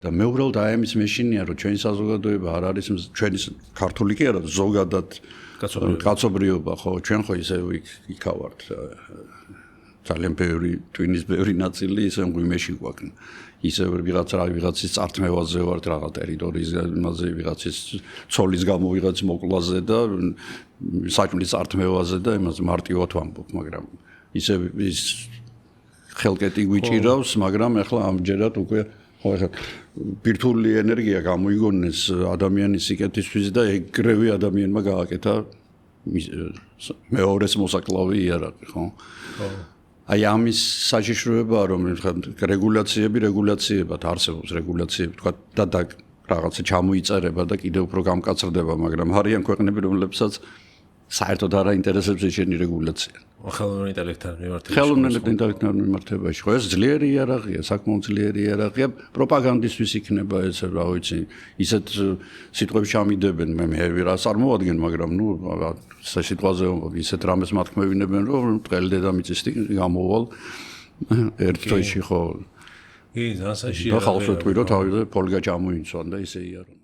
და მე უბრალოდ აი ამის მეშინია რომ ჩვენი საზოგადოება არ არის ჩვენი ქართული კი არა ზოგადად კაცობრიობა ხო ჩვენ ხო ისე იქავართ ძალიან ბევრი ტვინის ბევრი ნაწილი ისე მღვიმეში გვაქვს ისე ვიღაცის წართმევაზე ვართ რაღაც ტერიტორიის იმაზე ვიღაცის ცოლის გამო ვიღაც მოკლაზე და საჭმლის წართმევაზე და იმაზე მარტივად ვამბობ მაგრამ ისე ის ხელკეტი გვიჭირავს მაგრამ ახლა ამჯერად უკვე ხო ახლა ბირთვული ენერგია გამოიგონეს ადამიანის სიკეთისთვის და ეგრევე ადამიანმა გააკეთა მეორეს მოსაკლავი იარაღი ხო აი ამის საშიშროებაა რომ რეგულაციებად არსებობს რეგულაციები თქვა და რაღაცა ჩამოიწერება და კიდევ უფრო გამკაცრდება მაგრამ არიან ქვეყნები რომლებსაც საერთოდ არ აინტერესებს შენი რეგულაცია ხელოვნური ინტელექტთან მიმართებაში ხო ეს ძლიერი იარაღია საკმაოდ ძლიერი იარაღია პროპაგანდისთვის იქნება ეს რა ვიცი ისეთ სიტყვებს ჩამიდებენ მე ვიღაც არ მოვადგენ მაგრამ ნუ სიტყვაზე ისეთ რამეს მათქმევინებენ რომ ტყელი დედამიწის გამოვალ ერთ თვეში ხო კი ძალიან საშიარო და ხალხს ვიტყვი რომ თავზე პოლგა ჩამოინცვან და ისე იარო